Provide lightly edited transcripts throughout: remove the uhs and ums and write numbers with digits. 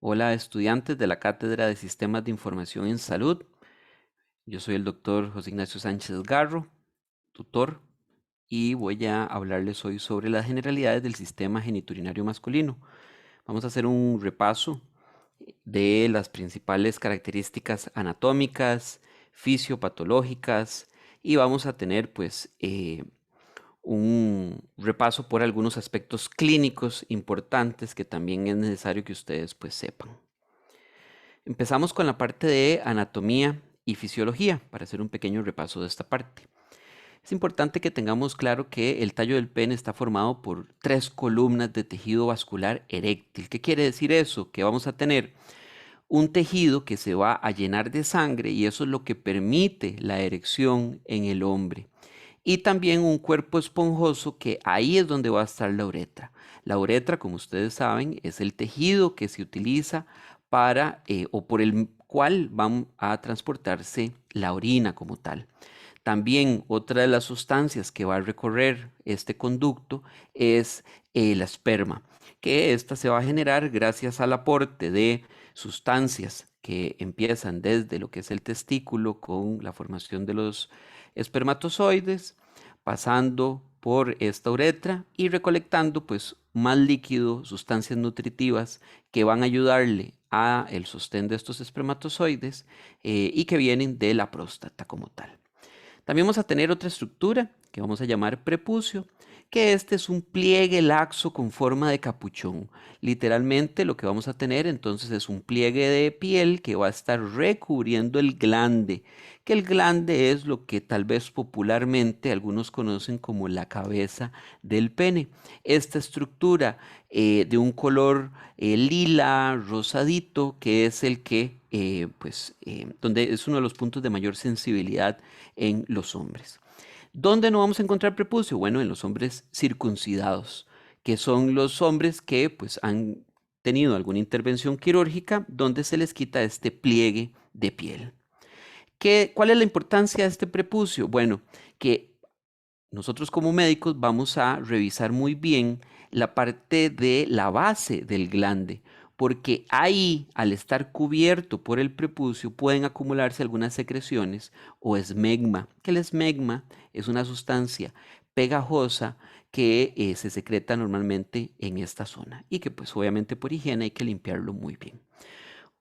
Hola estudiantes de la Cátedra de Sistemas de Información en Salud. Yo soy el doctor José Ignacio Sánchez Garro, tutor, y voy a hablarles hoy sobre las generalidades del sistema geniturinario masculino. Vamos a hacer un repaso de las principales características anatómicas, fisiopatológicas y vamos a tener un repaso por algunos aspectos clínicos importantes que también es necesario que ustedes sepan. Empezamos con la parte de anatomía y fisiología para hacer un pequeño repaso de esta parte. Es importante que tengamos claro que el tallo del pene está formado por 3 columnas de tejido vascular eréctil. ¿Qué quiere decir eso? Que vamos a tener un tejido que se va a llenar de sangre y eso es lo que permite la erección en el hombre. Y también un cuerpo esponjoso que ahí es donde va a estar la uretra. La uretra, como ustedes saben, es el tejido que se utiliza para o por el cual van a transportarse la orina como tal. También otra de las sustancias que va a recorrer este conducto es la esperma, que esta se va a generar gracias al aporte de sustancias que empiezan desde lo que es el testículo con la formación de los espermatozoides, pasando por esta uretra y recolectando más líquido, sustancias nutritivas que van a ayudarle a el sostén de estos espermatozoides y que vienen de la próstata como tal. También vamos a tener otra estructura que vamos a llamar prepucio, que este es un pliegue laxo con forma de capuchón. Literalmente lo que vamos a tener entonces es un pliegue de piel que va a estar recubriendo el glande, que el glande es lo que tal vez popularmente algunos conocen como la cabeza del pene. Esta estructura de un color lila, rosadito, que es el que, donde es uno de los puntos de mayor sensibilidad en los hombres. ¿Dónde no vamos a encontrar prepucio? Bueno, en los hombres circuncidados, que son los hombres que han tenido alguna intervención quirúrgica donde se les quita este pliegue de piel. ¿Cuál es la importancia de este prepucio? Bueno, que nosotros como médicos vamos a revisar muy bien la parte de la base del glande, porque ahí, al estar cubierto por el prepucio, pueden acumularse algunas secreciones o esmegma, que el esmegma es una sustancia pegajosa que se secreta normalmente en esta zona y que obviamente por higiene hay que limpiarlo muy bien.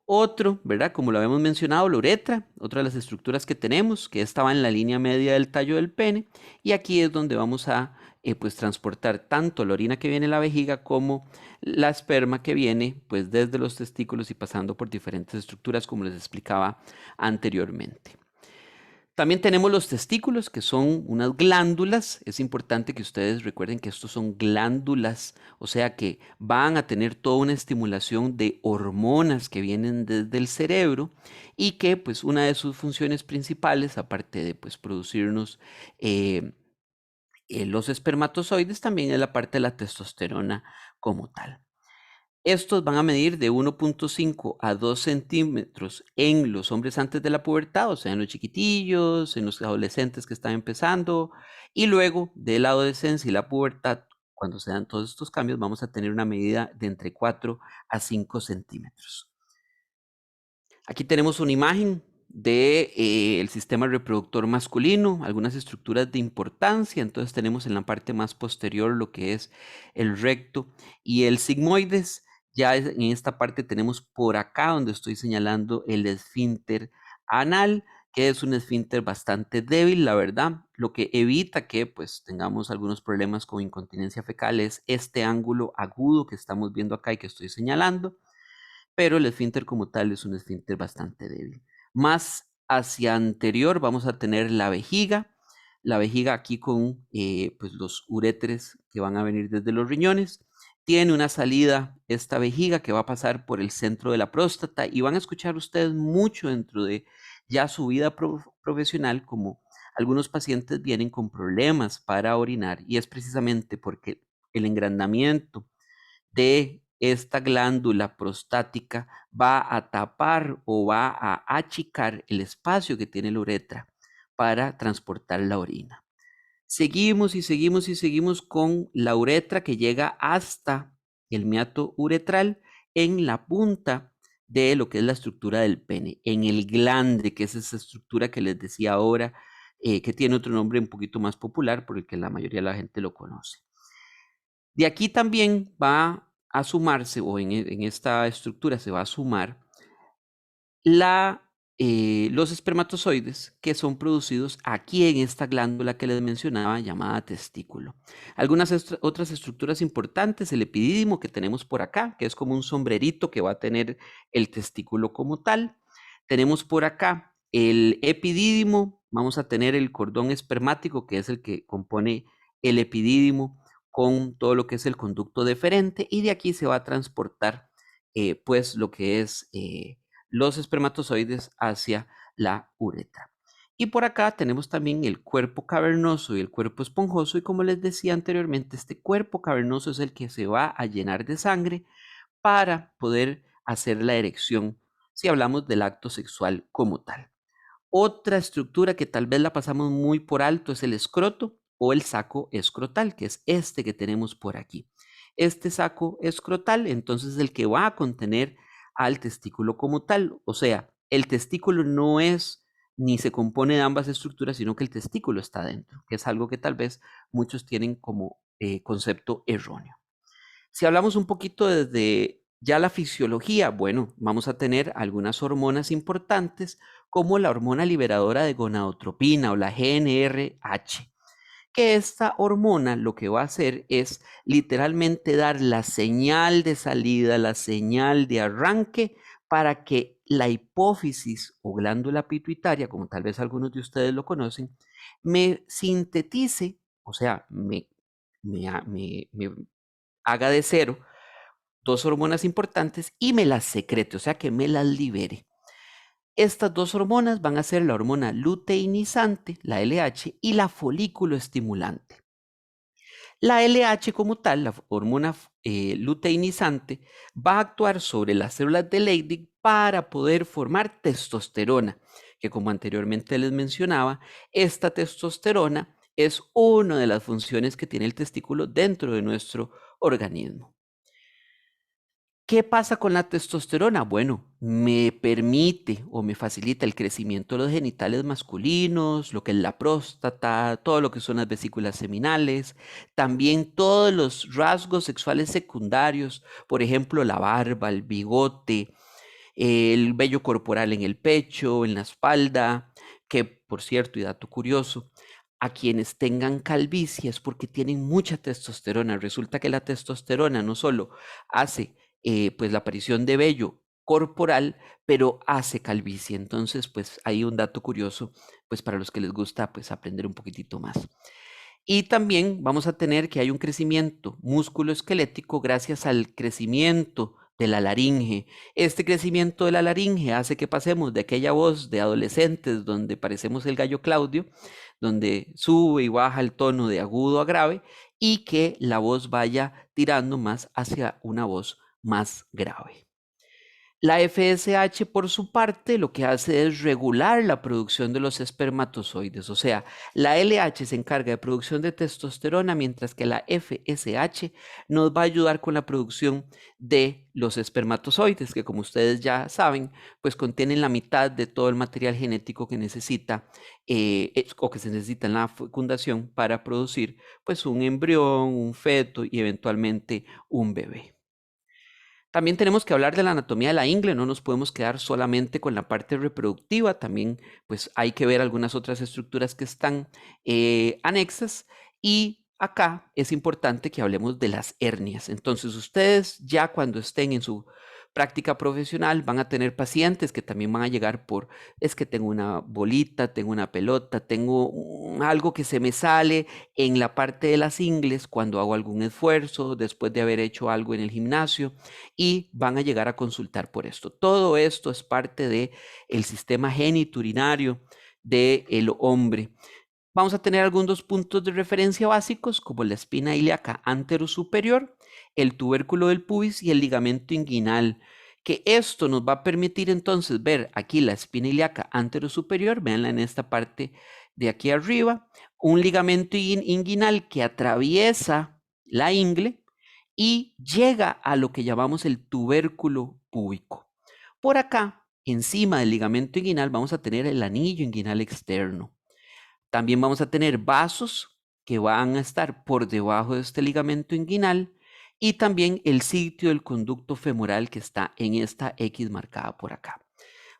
Otro, ¿verdad? Como lo habíamos mencionado, la uretra, otra de las estructuras que tenemos, que estaba en la línea media del tallo del pene, y aquí es donde vamos a transportar tanto la orina que viene de la vejiga como la esperma que viene desde los testículos y pasando por diferentes estructuras, como les explicaba anteriormente. También tenemos los testículos, que son unas glándulas. Es importante que ustedes recuerden que estos son glándulas, o sea que van a tener toda una estimulación de hormonas que vienen desde el cerebro y que una de sus funciones principales, aparte de producirnos eh, los espermatozoides, también es la parte de la testosterona como tal. Estos van a medir de 1,5 a 2 centímetros en los hombres antes de la pubertad, o sea, en los chiquitillos, en los adolescentes que están empezando, y luego de la adolescencia y la pubertad, cuando se dan todos estos cambios, vamos a tener una medida de entre 4 a 5 centímetros. Aquí tenemos una imagen de el sistema reproductor masculino, algunas estructuras de importancia. Entonces tenemos en la parte más posterior lo que es el recto y el sigmoides. Ya en esta parte tenemos por acá donde estoy señalando el esfínter anal, que es un esfínter bastante débil, la verdad. Lo que evita que tengamos algunos problemas con incontinencia fecal es este ángulo agudo que estamos viendo acá y que estoy señalando, pero el esfínter como tal es un esfínter bastante débil. Más hacia anterior vamos a tener la vejiga aquí con los uréteres que van a venir desde los riñones. Tiene una salida esta vejiga que va a pasar por el centro de la próstata y van a escuchar ustedes mucho dentro de ya su vida profesional como algunos pacientes vienen con problemas para orinar y es precisamente porque el engrandamiento de esta glándula prostática va a tapar o va a achicar el espacio que tiene la uretra para transportar la orina. Seguimos y seguimos y seguimos con la uretra que llega hasta el meato uretral. en la punta de lo que es la estructura del pene, en el glande, que es esa estructura que les decía ahora, que tiene otro nombre un poquito más popular, por el que la mayoría de la gente lo conoce. De aquí también va a sumarse, o en esta estructura se va a sumar los espermatozoides que son producidos aquí en esta glándula que les mencionaba llamada testículo. Algunas otras estructuras importantes, el epidídimo que tenemos por acá, que es como un sombrerito que va a tener el testículo como tal. Tenemos por acá el epidídimo, vamos a tener el cordón espermático, que es el que compone el epidídimo con todo lo que es el conducto deferente, y de aquí se va a transportar pues lo que es los espermatozoides hacia la uretra. Y por acá tenemos también el cuerpo cavernoso y el cuerpo esponjoso, y como les decía anteriormente, este cuerpo cavernoso es el que se va a llenar de sangre para poder hacer la erección, si hablamos del acto sexual como tal. Otra estructura que tal vez la pasamos muy por alto es el escroto o el saco escrotal, que es este que tenemos por aquí. Este saco escrotal, entonces, es el que va a contener al testículo como tal. O sea, el testículo no es ni se compone de ambas estructuras, sino que el testículo está dentro, que es algo que tal vez muchos tienen como concepto erróneo. Si hablamos un poquito desde ya la fisiología, bueno, vamos a tener algunas hormonas importantes como la hormona liberadora de gonadotropina o la GnRH, que esta hormona lo que va a hacer es literalmente dar la señal de salida, la señal de arranque para que la hipófisis o glándula pituitaria, como tal vez algunos de ustedes lo conocen, me sintetice, o sea, me haga de cero dos hormonas importantes y me las secrete, o sea, que me las libere. Estas dos hormonas van a ser la hormona luteinizante, la LH, y la folículo estimulante. La LH como tal, la hormona luteinizante, va a actuar sobre las células de Leydig para poder formar testosterona, que como anteriormente les mencionaba, esta testosterona es una de las funciones que tiene el testículo dentro de nuestro organismo. ¿Qué pasa con la testosterona? Bueno, me permite o me facilita el crecimiento de los genitales masculinos, lo que es la próstata, todo lo que son las vesículas seminales, también todos los rasgos sexuales secundarios, por ejemplo, la barba, el bigote, el vello corporal en el pecho, en la espalda, que por cierto, y dato curioso, a quienes tengan calvicie es porque tienen mucha testosterona. Resulta que la testosterona no solo hace pues la aparición de vello corporal, pero hace calvicie. Entonces, pues hay un dato curioso, pues para los que les gusta pues aprender un poquitito más. Y también vamos a tener que hay un crecimiento músculo-esquelético gracias al crecimiento de la laringe. Este crecimiento de la laringe hace que pasemos de aquella voz de adolescentes donde parecemos el gallo Claudio, donde sube y baja el tono de agudo a grave, y que la voz vaya tirando más hacia una voz más grave. La FSH, por su parte, lo que hace es regular la producción de los espermatozoides. O sea, la LH se encarga de producción de testosterona, mientras que la FSH nos va a ayudar con la producción de los espermatozoides, que como ustedes ya saben, pues contienen la mitad de todo el material genético que necesita o que se necesita en la fecundación para producir pues un embrión, un feto y eventualmente un bebé. También tenemos que hablar de la anatomía de la ingle, no nos podemos quedar solamente con la parte reproductiva, también pues hay que ver algunas otras estructuras que están anexas, y acá es importante que hablemos de las hernias. Entonces ustedes ya cuando estén en su práctica profesional van a tener pacientes que también van a llegar por, es que tengo una bolita, tengo una pelota, tengo algo que se me sale en la parte de las ingles cuando hago algún esfuerzo, después de haber hecho algo en el gimnasio, y van a llegar a consultar por esto. Todo esto es parte del sistema geniturinario del hombre. Vamos a tener algunos puntos de referencia básicos como la espina ilíaca anterosuperior, el tubérculo del pubis y el ligamento inguinal, que esto nos va a permitir entonces ver aquí la espina ilíaca anterosuperior, véanla en esta parte de aquí arriba, un ligamento inguinal que atraviesa la ingle, y llega a lo que llamamos el tubérculo púbico. Por acá, encima del ligamento inguinal, vamos a tener el anillo inguinal externo. También vamos a tener vasos que van a estar por debajo de este ligamento inguinal y también el sitio del conducto femoral que está en esta X marcada por acá.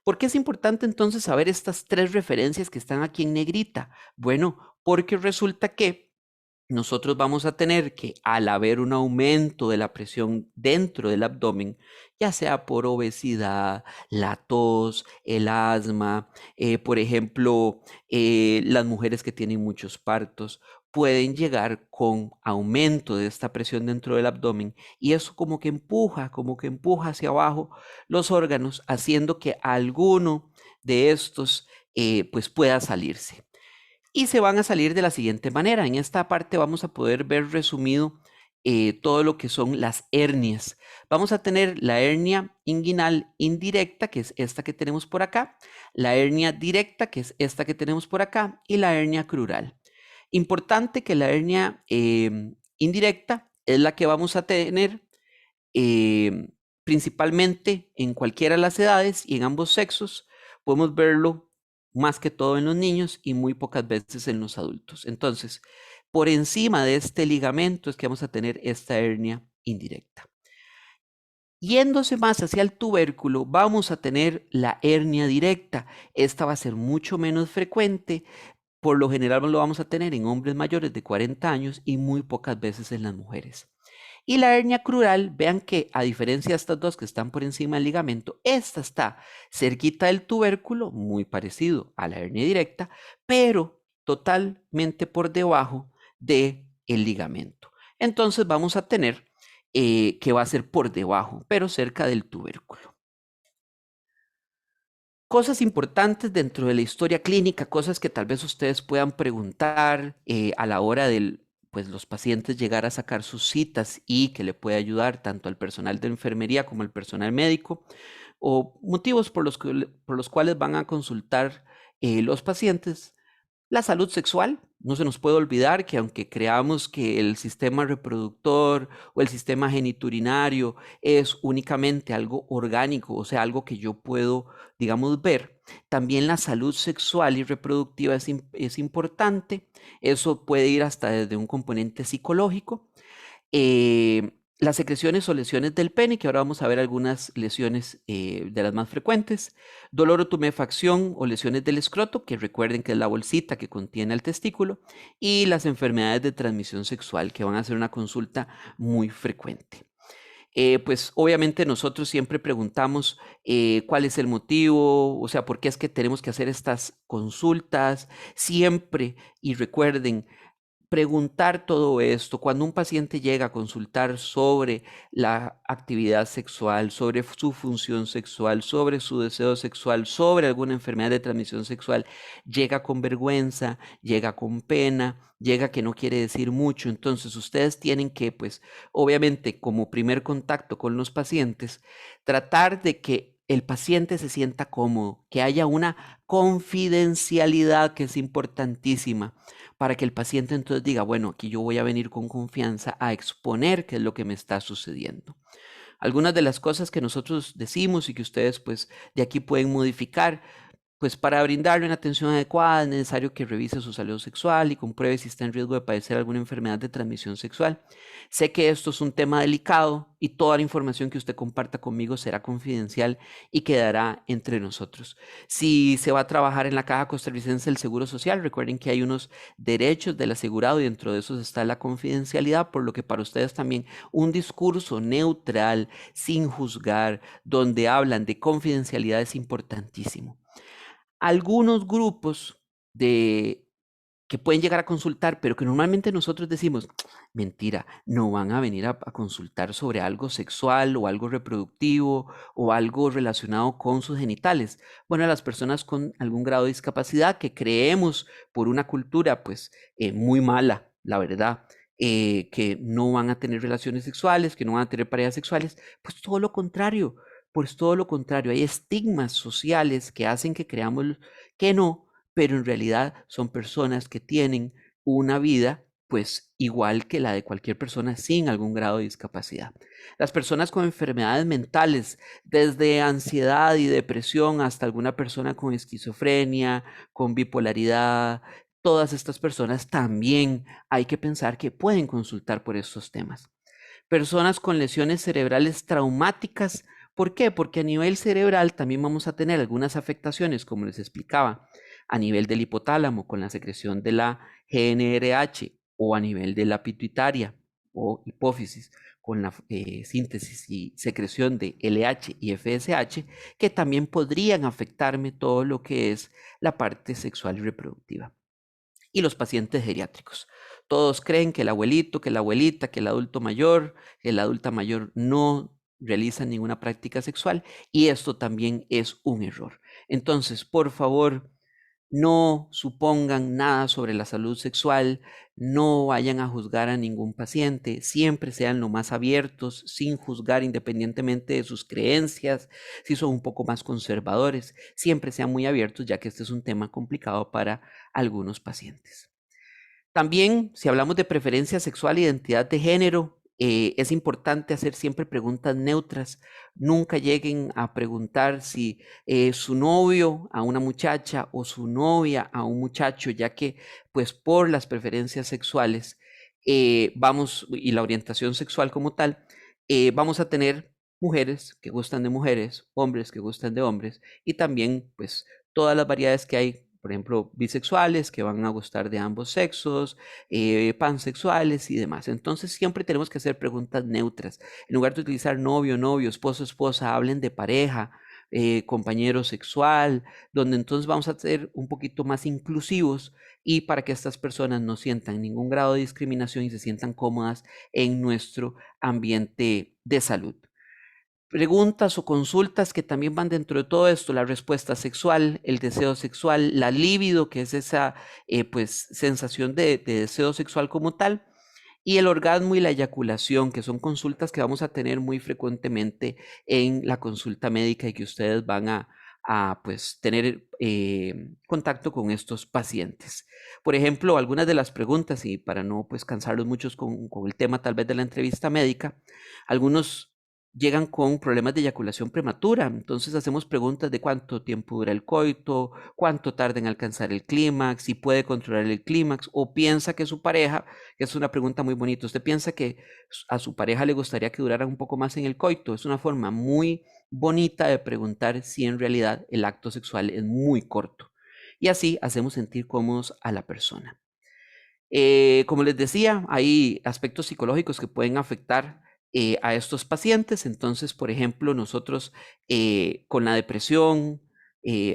¿Por qué es importante entonces saber estas tres referencias que están aquí en negrita? Bueno, porque resulta que nosotros vamos a tener que, al haber un aumento de la presión dentro del abdomen, ya sea por obesidad, la tos, el asma, por ejemplo, las mujeres que tienen muchos partos, pueden llegar con aumento de esta presión dentro del abdomen y eso como que empuja hacia abajo los órganos, haciendo que alguno de estos pues pueda salirse y se van a salir de la siguiente manera. En esta parte vamos a poder ver resumido todo lo que son las hernias. Vamos a tener la hernia inguinal indirecta, que es esta que tenemos por acá, la hernia directa, que es esta que tenemos por acá, y la hernia crural. Importante que la hernia indirecta es la que vamos a tener eh, principalmente en cualquiera de las edades y en ambos sexos. Podemos verlo más que todo en los niños y muy pocas veces en los adultos. Entonces, por encima de este ligamento es que vamos a tener esta hernia indirecta. Yéndose más hacia el tubérculo, vamos a tener la hernia directa. Esta va a ser mucho menos frecuente. Por lo general lo vamos a tener en hombres mayores de 40 años y muy pocas veces en las mujeres. Y la hernia crural, vean que a diferencia de estas dos que están por encima del ligamento, esta está cerquita del tubérculo, muy parecido a la hernia directa, pero totalmente por debajo del ligamento. Entonces vamos a tener que va a ser por debajo, pero cerca del tubérculo. Cosas importantes dentro de la historia clínica, cosas que tal vez ustedes puedan preguntar a la hora de pues, los pacientes llegar a sacar sus citas y que le puede ayudar tanto al personal de enfermería como al personal médico, o motivos por los cuales van a consultar los pacientes. La salud sexual, no se nos puede olvidar que aunque creamos que el sistema reproductor o el sistema geniturinario es únicamente algo orgánico, o sea, algo que yo puedo, digamos, ver, también la salud sexual y reproductiva es importante. Eso puede ir hasta desde un componente psicológico. Las secreciones o lesiones del pene, que ahora vamos a ver algunas lesiones de las más frecuentes. Dolor o tumefacción o lesiones del escroto, que recuerden que es la bolsita que contiene el testículo. Y las enfermedades de transmisión sexual, que van a ser una consulta muy frecuente. Pues obviamente nosotros siempre preguntamos cuál es el motivo, o sea, por qué es que tenemos que hacer estas consultas. Siempre, y recuerden, preguntar todo esto, cuando un paciente llega a consultar sobre la actividad sexual, sobre su función sexual, sobre su deseo sexual, sobre alguna enfermedad de transmisión sexual, llega con vergüenza, llega con pena, llega que no quiere decir mucho. Entonces ustedes tienen que, pues, obviamente, como primer contacto con los pacientes, tratar de que el paciente se sienta cómodo, que haya una confidencialidad que es importantísima para que el paciente entonces diga, bueno, aquí yo voy a venir con confianza a exponer qué es lo que me está sucediendo. Algunas de las cosas que nosotros decimos y que ustedes pues de aquí pueden modificar, pues para brindarle una atención adecuada es necesario que revise su salud sexual y compruebe si está en riesgo de padecer alguna enfermedad de transmisión sexual. Sé que esto es un tema delicado y toda la información que usted comparta conmigo será confidencial y quedará entre nosotros. Si se va a trabajar en la Caja Costarricense del Seguro Social, recuerden que hay unos derechos del asegurado y dentro de esos está la confidencialidad, por lo que para ustedes también un discurso neutral, sin juzgar, donde hablan de confidencialidad es importantísimo. Algunos grupos de que pueden llegar a consultar, pero que normalmente nosotros decimos, mentira, no van a venir a consultar sobre algo sexual o algo reproductivo o algo relacionado con sus genitales. Bueno, las personas con algún grado de discapacidad que creemos por una cultura pues muy mala, la verdad, que no van a tener relaciones sexuales, que no van a tener parejas sexuales, pues todo lo contrario. Pues todo lo contrario, hay estigmas sociales que hacen que creamos que no, pero en realidad son personas que tienen una vida pues igual que la de cualquier persona sin algún grado de discapacidad. Las personas con enfermedades mentales, desde ansiedad y depresión hasta alguna persona con esquizofrenia, con bipolaridad, todas estas personas también hay que pensar que pueden consultar por estos temas. Personas con lesiones cerebrales traumáticas, ¿por qué? Porque a nivel cerebral también vamos a tener algunas afectaciones, como les explicaba, a nivel del hipotálamo con la secreción de la GNRH o a nivel de la pituitaria o hipófisis con la síntesis y secreción de LH y FSH, que también podrían afectarme todo lo que es la parte sexual y reproductiva. Y los pacientes geriátricos. Todos creen que el abuelito, que la abuelita, que el adulto mayor, que la adulta mayor no realizan ninguna práctica sexual y esto también es un error. Entonces, por favor, no supongan nada sobre la salud sexual, no vayan a juzgar a ningún paciente, siempre sean lo más abiertos, sin juzgar independientemente de sus creencias, si son un poco más conservadores, siempre sean muy abiertos ya que este es un tema complicado para algunos pacientes. También, si hablamos de preferencia sexual e identidad de género, es importante hacer siempre preguntas neutras. Nunca lleguen a preguntar si su novio a una muchacha o su novia a un muchacho, ya que pues por las preferencias sexuales y la orientación sexual como tal, vamos a tener mujeres que gustan de mujeres, hombres que gustan de hombres y también pues todas las variedades que hay, por ejemplo, bisexuales que van a gustar de ambos sexos, pansexuales y demás. Entonces siempre tenemos que hacer preguntas neutras. En lugar de utilizar novio, novio, esposo, esposa, hablen de pareja, compañero sexual, donde entonces vamos a ser un poquito más inclusivos y para que estas personas no sientan ningún grado de discriminación y se sientan cómodas en nuestro ambiente de salud. Preguntas o consultas que también van dentro de todo esto, la respuesta sexual, el deseo sexual, la libido, que es esa pues sensación de deseo sexual como tal, y el orgasmo y la eyaculación, que son consultas que vamos a tener muy frecuentemente en la consulta médica y que ustedes van a pues tener contacto con estos pacientes. Por ejemplo, algunas de las preguntas, y para no pues cansarlos muchos con el tema tal vez de la entrevista médica, algunos llegan con problemas de eyaculación prematura. Entonces hacemos preguntas de cuánto tiempo dura el coito, cuánto tarda en alcanzar el clímax, si puede controlar el clímax o piensa que su pareja, que es una pregunta muy bonita, usted piensa que a su pareja le gustaría que durara un poco más en el coito. Es una forma muy bonita de preguntar si en realidad el acto sexual es muy corto. Y así hacemos sentir cómodos a la persona. Como les decía, hay aspectos psicológicos que pueden afectar a estos pacientes. Entonces, por ejemplo, nosotros con la depresión,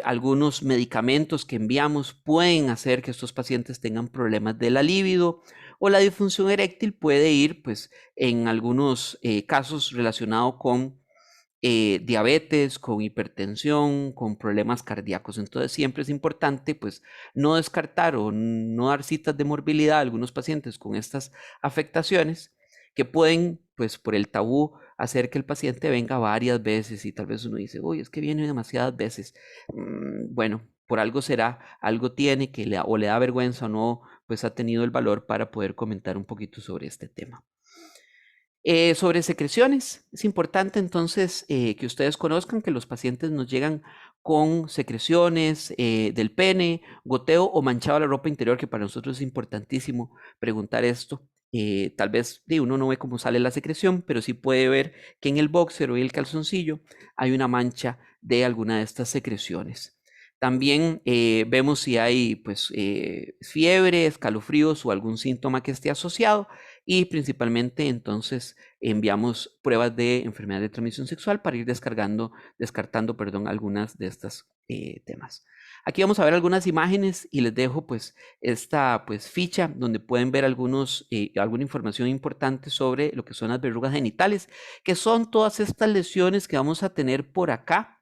algunos medicamentos que enviamos pueden hacer que estos pacientes tengan problemas de la libido o la disfunción eréctil puede ir, pues, en algunos casos relacionado con diabetes, con hipertensión, con problemas cardíacos. Entonces siempre es importante pues no descartar o no dar citas de morbilidad a algunos pacientes con estas afectaciones que pueden pues por el tabú hacer que el paciente venga varias veces y tal vez uno dice, uy, es que viene demasiadas veces. Bueno, por algo será, algo tiene que o le da vergüenza o no, pues ha tenido el valor para poder comentar un poquito sobre este tema. Sobre secreciones, es importante entonces que ustedes conozcan que los pacientes nos llegan con secreciones del pene, goteo o manchado la ropa interior, que para nosotros es importantísimo preguntar esto. Tal vez uno no ve cómo sale la secreción, pero sí puede ver que en el boxer o en el calzoncillo hay una mancha de alguna de estas secreciones. También vemos si hay pues, fiebre, escalofríos o algún síntoma que esté asociado y principalmente entonces enviamos pruebas de enfermedad de transmisión sexual para ir descartando, algunas de estas temas. Aquí vamos a ver algunas imágenes y les dejo pues esta pues ficha donde pueden ver alguna información importante sobre lo que son las verrugas genitales, que son todas estas lesiones que vamos a tener por acá.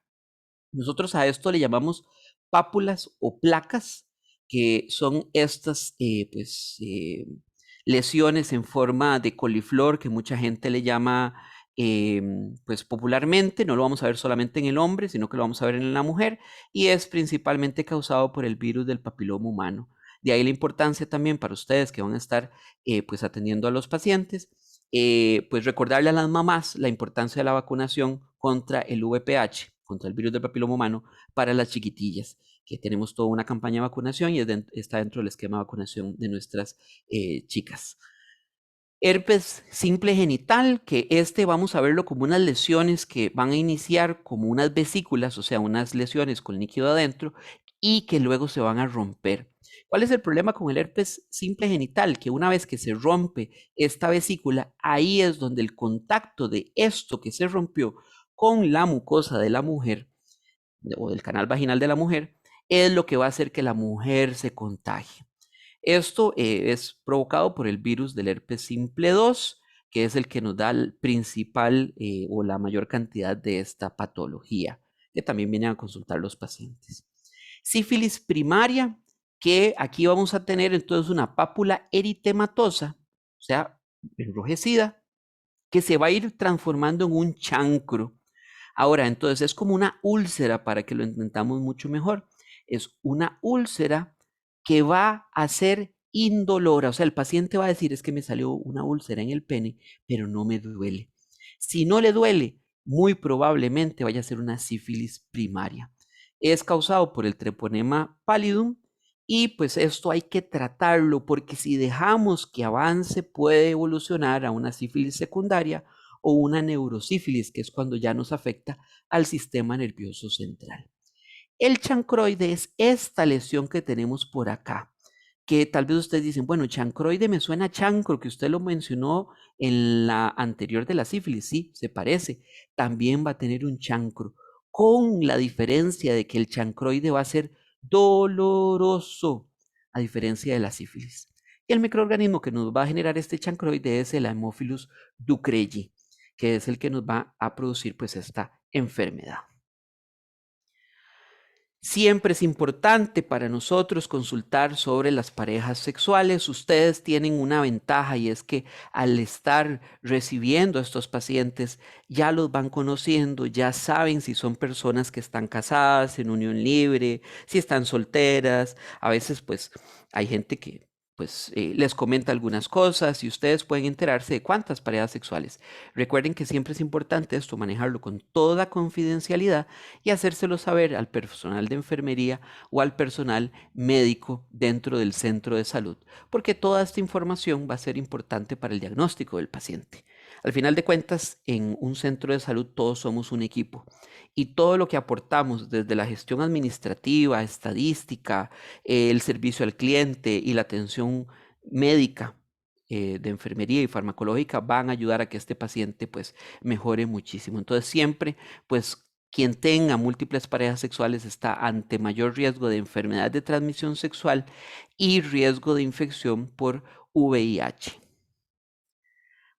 Nosotros a esto le llamamos pápulas o placas, que son estas lesiones en forma de coliflor que mucha gente le llama pues popularmente. No lo vamos a ver solamente en el hombre, sino que lo vamos a ver en la mujer y es principalmente causado por el virus del papiloma humano. De ahí la importancia también para ustedes que van a estar pues atendiendo a los pacientes, pues recordarle a las mamás la importancia de la vacunación contra el VPH, contra el virus del papiloma humano, para las chiquitillas, que tenemos toda una campaña de vacunación y está dentro del esquema de vacunación de nuestras chicas. Herpes simple genital, que vamos a verlo como unas lesiones que van a iniciar como unas vesículas, o sea, unas lesiones con líquido adentro y que luego se van a romper. ¿Cuál es el problema con el herpes simple genital? Que una vez que se rompe esta vesícula, ahí es donde el contacto de esto que se rompió con la mucosa de la mujer o del canal vaginal de la mujer es lo que va a hacer que la mujer se contagie. Esto es provocado por el virus del herpes simple 2, que es el que nos da el principal o la mayor cantidad de esta patología, que también vienen a consultar los pacientes. Sífilis primaria, que aquí vamos a tener entonces una pápula eritematosa, o sea, enrojecida, que se va a ir transformando en un chancro. Ahora, entonces es como una úlcera, para que lo entendamos mucho mejor. Es una úlcera que va a ser indolora. O sea, el paciente va a decir, es que me salió una úlcera en el pene, pero no me duele. Si no le duele, muy probablemente vaya a ser una sífilis primaria. Es causado por el treponema pallidum y pues esto hay que tratarlo porque si dejamos que avance puede evolucionar a una sífilis secundaria o una neurosífilis, que es cuando ya nos afecta al sistema nervioso central. El chancroide es esta lesión que tenemos por acá, que tal vez ustedes dicen, bueno, chancroide me suena a chancro, que usted lo mencionó en la anterior de la sífilis, sí, se parece, también va a tener un chancro, con la diferencia de que el chancroide va a ser doloroso, a diferencia de la sífilis. Y el microorganismo que nos va a generar este chancroide es el Haemophilus ducreyi, que es el que nos va a producir pues esta enfermedad. Siempre es importante para nosotros consultar sobre las parejas sexuales. Ustedes tienen una ventaja y es que al estar recibiendo a estos pacientes ya los van conociendo, ya saben si son personas que están casadas, en unión libre, si están solteras. A veces pues hay gente que pues les comenta algunas cosas y ustedes pueden enterarse de cuántas parejas sexuales. Recuerden que siempre es importante esto, manejarlo con toda confidencialidad y hacérselo saber al personal de enfermería o al personal médico dentro del centro de salud, porque toda esta información va a ser importante para el diagnóstico del paciente. Al final de cuentas, en un centro de salud todos somos un equipo y todo lo que aportamos desde la gestión administrativa, estadística, el servicio al cliente y la atención médica de enfermería y farmacológica van a ayudar a que este paciente pues mejore muchísimo. Entonces siempre pues quien tenga múltiples parejas sexuales está ante mayor riesgo de enfermedad de transmisión sexual y riesgo de infección por VIH.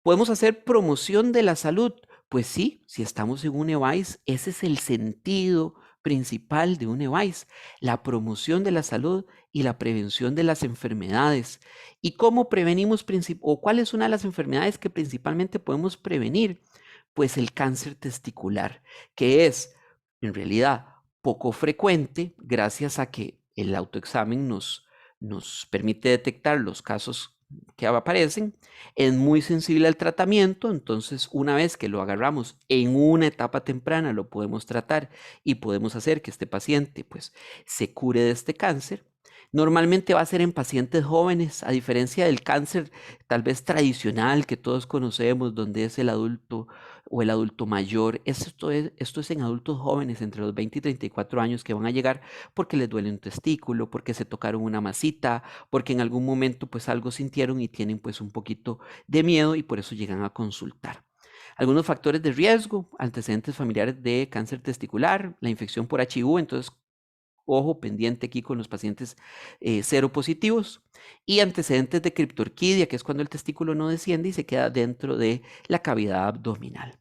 ¿Podemos hacer promoción de la salud? Pues sí, si estamos en un EVAIS, ese es el sentido principal de un EVAIS, la promoción de la salud y la prevención de las enfermedades. ¿Y cómo prevenimos o cuál es una de las enfermedades que principalmente podemos prevenir? Pues el cáncer testicular, que es en realidad poco frecuente gracias a que el autoexamen nos permite detectar los casos que aparecen, es muy sensible al tratamiento, entonces una vez que lo agarramos en una etapa temprana lo podemos tratar y podemos hacer que este paciente pues se cure de este cáncer. Normalmente va a ser en pacientes jóvenes, a diferencia del cáncer tal vez tradicional que todos conocemos, donde es el adulto o el adulto mayor. Esto es en adultos jóvenes entre los 20 y 34 años que van a llegar porque les duele un testículo, porque se tocaron una masita, porque en algún momento pues algo sintieron y tienen pues un poquito de miedo y por eso llegan a consultar. Algunos factores de riesgo, antecedentes familiares de cáncer testicular, la infección por HIV, entonces ojo pendiente aquí con los pacientes seropositivos y antecedentes de criptorquidia, que es cuando el testículo no desciende y se queda dentro de la cavidad abdominal.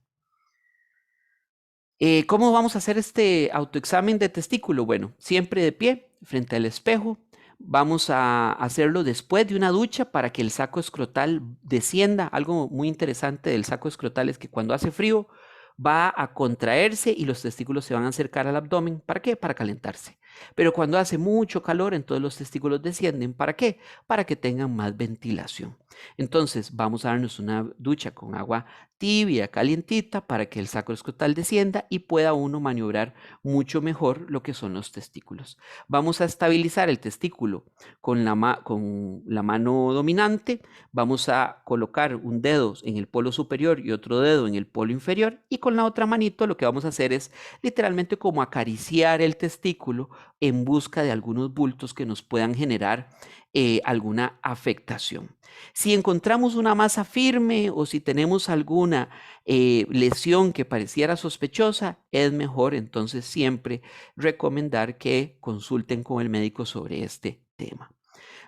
¿Cómo vamos a hacer este autoexamen de testículo? Bueno, siempre de pie, frente al espejo. Vamos a hacerlo después de una ducha para que el saco escrotal descienda. Algo muy interesante del saco escrotal es que cuando hace frío va a contraerse y los testículos se van a acercar al abdomen. ¿Para qué? Para calentarse. Pero cuando hace mucho calor, entonces los testículos descienden. ¿Para qué? Para que tengan más ventilación. Entonces vamos a darnos una ducha con agua tibia, calientita, para que el sacro escrotal descienda y pueda uno maniobrar mucho mejor lo que son los testículos. Vamos a estabilizar el testículo con con la mano dominante. Vamos a colocar un dedo en el polo superior y otro dedo en el polo inferior. Y con la otra manito lo que vamos a hacer es literalmente como acariciar el testículo en busca de algunos bultos que nos puedan generar alguna afectación. Si encontramos una masa firme o si tenemos alguna lesión que pareciera sospechosa, es mejor entonces siempre recomendar que consulten con el médico sobre este tema.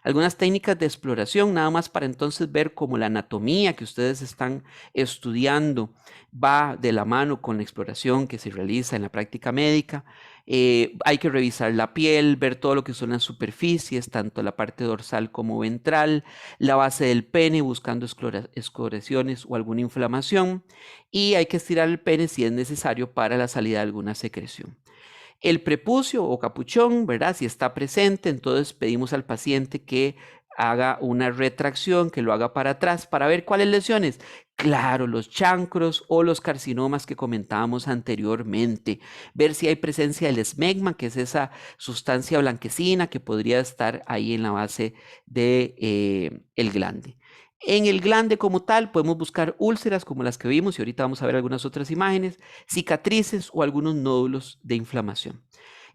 Algunas técnicas de exploración, nada más para entonces ver cómo la anatomía que ustedes están estudiando va de la mano con la exploración que se realiza en la práctica médica. Hay que revisar la piel, ver todo lo que son las superficies, tanto la parte dorsal como ventral, la base del pene buscando escoriaciones o alguna inflamación, y hay que estirar el pene si es necesario para la salida de alguna secreción. El prepucio o capuchón, ¿verdad? Si está presente, entonces pedimos al paciente que haga una retracción, que lo haga para atrás para ver cuáles lesiones. Claro, los chancros o los carcinomas que comentábamos anteriormente. Ver si hay presencia del esmegma, que es esa sustancia blanquecina que podría estar ahí en la base del el glande. En el glande como tal podemos buscar úlceras como las que vimos y ahorita vamos a ver algunas otras imágenes, cicatrices o algunos nódulos de inflamación.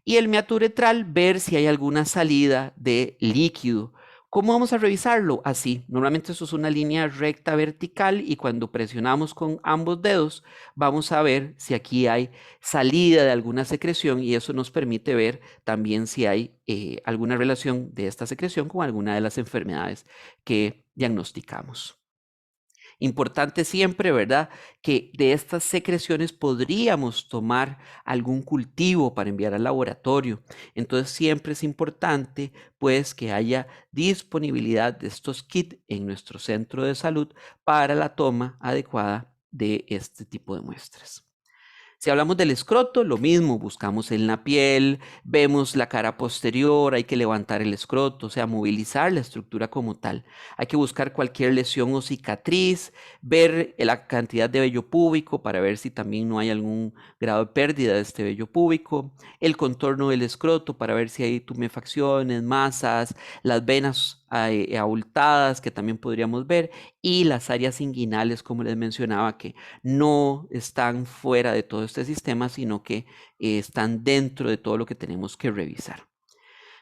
Y el meato uretral, ver si hay alguna salida de líquido. ¿Cómo vamos a revisarlo? Así, normalmente eso es una línea recta vertical y cuando presionamos con ambos dedos vamos a ver si aquí hay salida de alguna secreción y eso nos permite ver también si hay alguna relación de esta secreción con alguna de las enfermedades que diagnosticamos. Importante siempre, ¿verdad? Que de estas secreciones podríamos tomar algún cultivo para enviar al laboratorio. Entonces siempre es importante pues que haya disponibilidad de estos kits en nuestro centro de salud para la toma adecuada de este tipo de muestras. Si hablamos del escroto, lo mismo, buscamos en la piel, vemos la cara posterior, hay que levantar el escroto, o sea, movilizar la estructura como tal. Hay que buscar cualquier lesión o cicatriz, ver la cantidad de vello púbico para ver si también no hay algún grado de pérdida de este vello púbico, el contorno del escroto para ver si hay tumefacciones, masas, las venas abultadas que también podríamos ver y las áreas inguinales, como les mencionaba, que no están fuera de todo este sistema, sino que están dentro de todo lo que tenemos que revisar.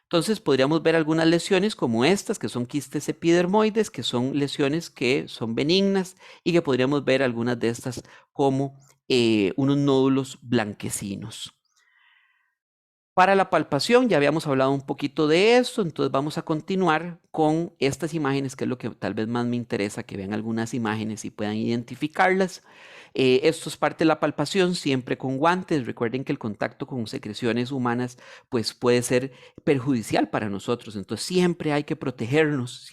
Entonces podríamos ver algunas lesiones como estas, que son quistes epidermoides, que son lesiones que son benignas y que podríamos ver algunas de estas como unos nódulos blanquecinos. Para la palpación, ya habíamos hablado un poquito de esto, entonces vamos a continuar con estas imágenes, que es lo que tal vez más me interesa, que vean algunas imágenes y puedan identificarlas. Esto es parte de la palpación, siempre con guantes. Recuerden que el contacto con secreciones humanas pues puede ser perjudicial para nosotros, entonces siempre hay que protegernos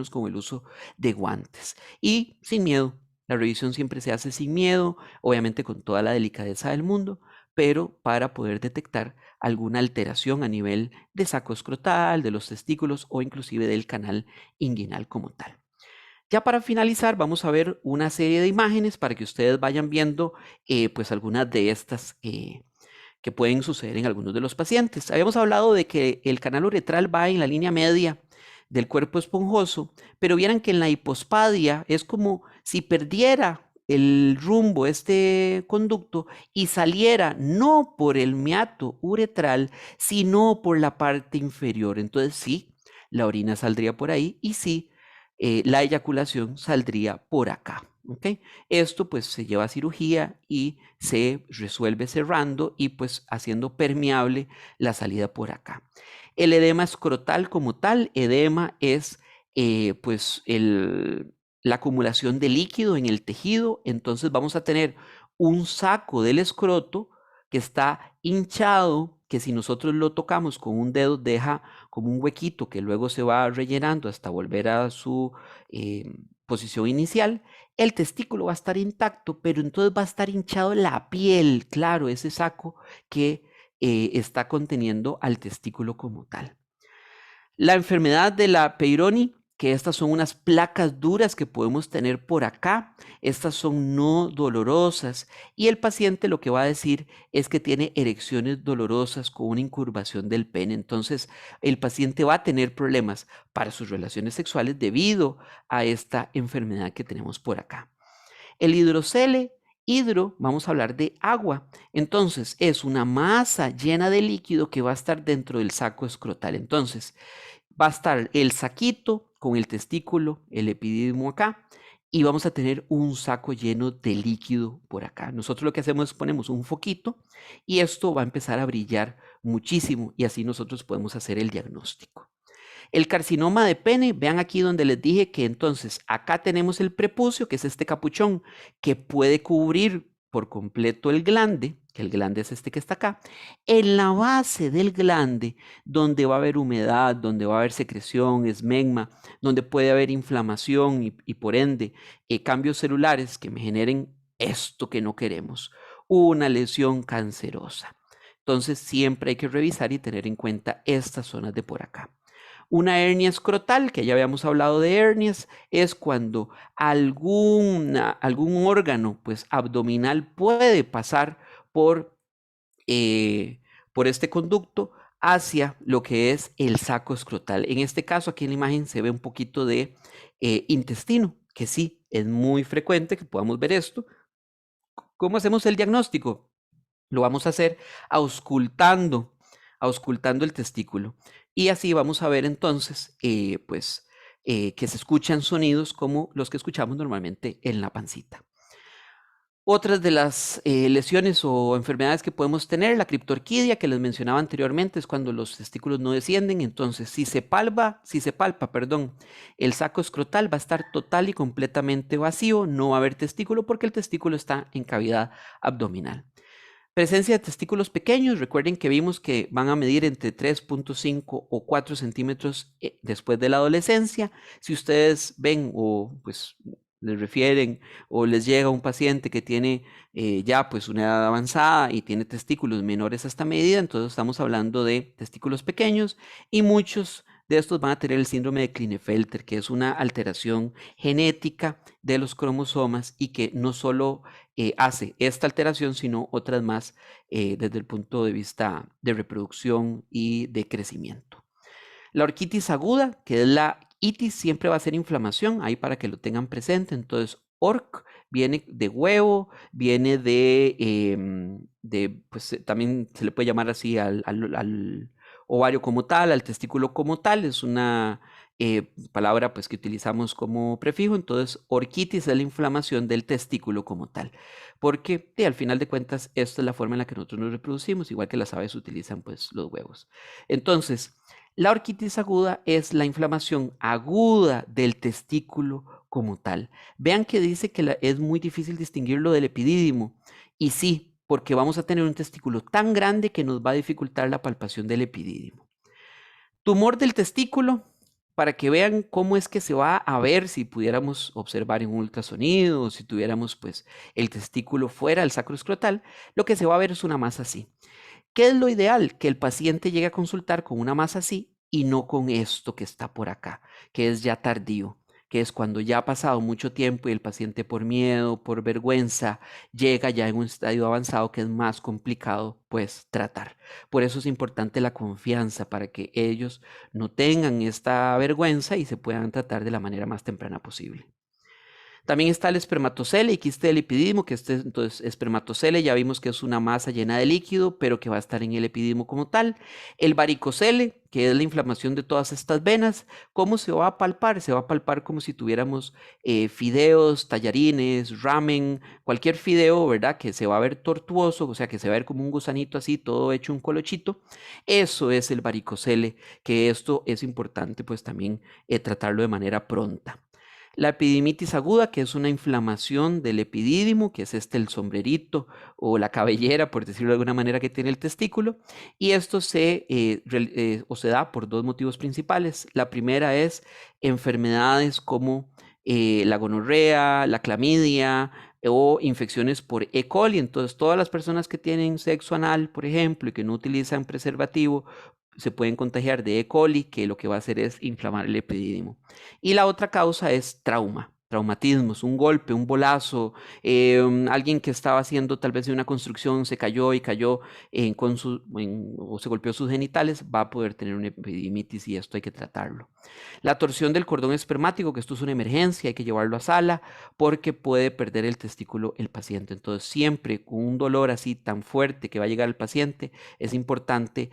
con el uso de guantes y sin miedo. La revisión siempre se hace sin miedo, obviamente con toda la delicadeza del mundo, pero para poder detectar alguna alteración a nivel de saco escrotal, de los testículos o inclusive del canal inguinal como tal. Ya para finalizar, vamos a ver una serie de imágenes para que ustedes vayan viendo pues algunas de estas que pueden suceder en algunos de los pacientes. Habíamos hablado de que el canal uretral va en la línea media del cuerpo esponjoso, pero vieran que en la hipospadia es como si perdiera el rumbo, este conducto, y saliera no por el meato uretral, sino por la parte inferior. Entonces sí, la orina saldría por ahí y sí, la eyaculación saldría por acá. ¿Okay? Esto pues se lleva a cirugía y se resuelve cerrando y pues haciendo permeable la salida por acá. El edema escrotal como tal, edema es pues la acumulación de líquido en el tejido, entonces vamos a tener un saco del escroto que está hinchado, que si nosotros lo tocamos con un dedo deja como un huequito que luego se va rellenando hasta volver a su posición inicial. El testículo va a estar intacto, pero entonces va a estar hinchado la piel, claro, ese saco que está conteniendo al testículo como tal. La enfermedad de la Peyronie, que estas son unas placas duras que podemos tener por acá, estas son no dolorosas y el paciente lo que va a decir es que tiene erecciones dolorosas con una incurvación del pene. Entonces, el paciente va a tener problemas para sus relaciones sexuales debido a esta enfermedad que tenemos por acá. El hidrocele, vamos a hablar de agua. Entonces, es una masa llena de líquido que va a estar dentro del saco escrotal. Entonces, va a estar el saquito con el testículo, el epidídimo acá, y vamos a tener un saco lleno de líquido por acá. Nosotros lo que hacemos es ponemos un foquito y esto va a empezar a brillar muchísimo y así nosotros podemos hacer el diagnóstico. El carcinoma de pene, vean aquí donde les dije que entonces acá tenemos el prepucio, que es este capuchón, que puede cubrir por completo el glande, que el glande es este que está acá. En la base del glande, donde va a haber humedad, donde va a haber secreción, esmegma, donde puede haber inflamación y por ende cambios celulares que me generen esto que no queremos, una lesión cancerosa. Entonces siempre hay que revisar y tener en cuenta estas zonas de por acá. Una hernia escrotal, que ya habíamos hablado de hernias, es cuando algún órgano pues, abdominal puede pasar por este conducto hacia lo que es el saco escrotal. En este caso, aquí en la imagen se ve un poquito de intestino, que sí, es muy frecuente que podamos ver esto. ¿Cómo hacemos el diagnóstico? Lo vamos a hacer auscultando el testículo. Y así vamos a ver entonces, que se escuchan sonidos como los que escuchamos normalmente en la pancita. Otras de las lesiones o enfermedades que podemos tener, la criptorquidia que les mencionaba anteriormente, es cuando los testículos no descienden. Entonces, si se palpa, el saco escrotal va a estar total y completamente vacío, no va a haber testículo porque el testículo está en cavidad abdominal. Presencia de testículos pequeños, recuerden que vimos que van a medir entre 3.5 o 4 centímetros después de la adolescencia. Si ustedes ven o pues les refieren o les llega un paciente que tiene ya pues una edad avanzada y tiene testículos menores a esta medida, entonces estamos hablando de testículos pequeños y muchos de estos van a tener el síndrome de Klinefelter, que es una alteración genética de los cromosomas y que no solo hace esta alteración, sino otras más desde el punto de vista de reproducción y de crecimiento. La orquitis aguda, que es la itis, siempre va a ser inflamación, ahí para que lo tengan presente. Entonces, orc viene de huevo, viene pues también se le puede llamar así al ovario como tal, al testículo como tal, es una palabra pues que utilizamos como prefijo. Entonces, orquitis es la inflamación del testículo como tal, porque al final de cuentas esta es la forma en la que nosotros nos reproducimos, igual que las aves utilizan pues los huevos. Entonces, la orquitis aguda es la inflamación aguda del testículo como tal. Vean que dice que es muy difícil distinguirlo del epidídimo. Y sí, porque vamos a tener un testículo tan grande que nos va a dificultar la palpación del epidídimo. Tumor del testículo, para que vean cómo es que se va a ver si pudiéramos observar en un ultrasonido o si tuviéramos pues el testículo fuera del sacro escrotal, lo que se va a ver es una masa así. ¿Qué es lo ideal? Que el paciente llegue a consultar con una masa así y no con esto que está por acá, que es ya tardío, que es cuando ya ha pasado mucho tiempo y el paciente por miedo, por vergüenza, llega ya en un estadio avanzado que es más complicado pues tratar. Por eso es importante la confianza para que ellos no tengan esta vergüenza y se puedan tratar de la manera más temprana posible. También está el espermatocele y quiste del epididimo, que entonces espermatocele ya vimos que es una masa llena de líquido, pero que va a estar en el epididimo como tal. El varicocele, que es la inflamación de todas estas venas. ¿Cómo se va a palpar? Se va a palpar como si tuviéramos fideos, tallarines, ramen, cualquier fideo, ¿verdad? Que se va a ver tortuoso, o sea, que se va a ver como un gusanito así, todo hecho un colochito. Eso es el varicocele, que esto es importante pues también tratarlo de manera pronta. La epididimitis aguda, que es una inflamación del epidídimo, que es el sombrerito o la cabellera, por decirlo de alguna manera, que tiene el testículo. Y esto se da por dos motivos principales. La primera es enfermedades como la gonorrea, la clamidia, o infecciones por E. coli. Entonces, todas las personas que tienen sexo anal, por ejemplo, y que no utilizan preservativo, se pueden contagiar de E. coli, que lo que va a hacer es inflamar el epidídimo. Y la otra causa es traumatismos, un golpe, un bolazo, alguien que estaba haciendo tal vez de una construcción se cayó y cayó o se golpeó sus genitales, va a poder tener una epididimitis y esto hay que tratarlo. La torsión del cordón espermático, que esto es una emergencia, hay que llevarlo a sala porque puede perder el testículo el paciente. Entonces, siempre con un dolor así tan fuerte que va a llegar al paciente, es importante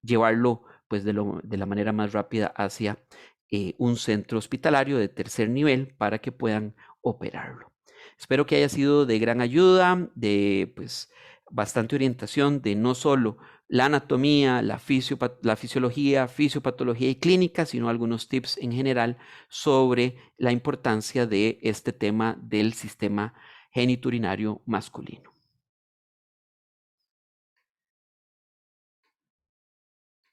llevarlo pues de la manera más rápida hacia un centro hospitalario de tercer nivel para que puedan operarlo. Espero que haya sido de gran ayuda, de pues bastante orientación de no solo la anatomía, la fisiología, fisiopatología y clínica, sino algunos tips en general sobre la importancia de este tema del sistema genitourinario masculino.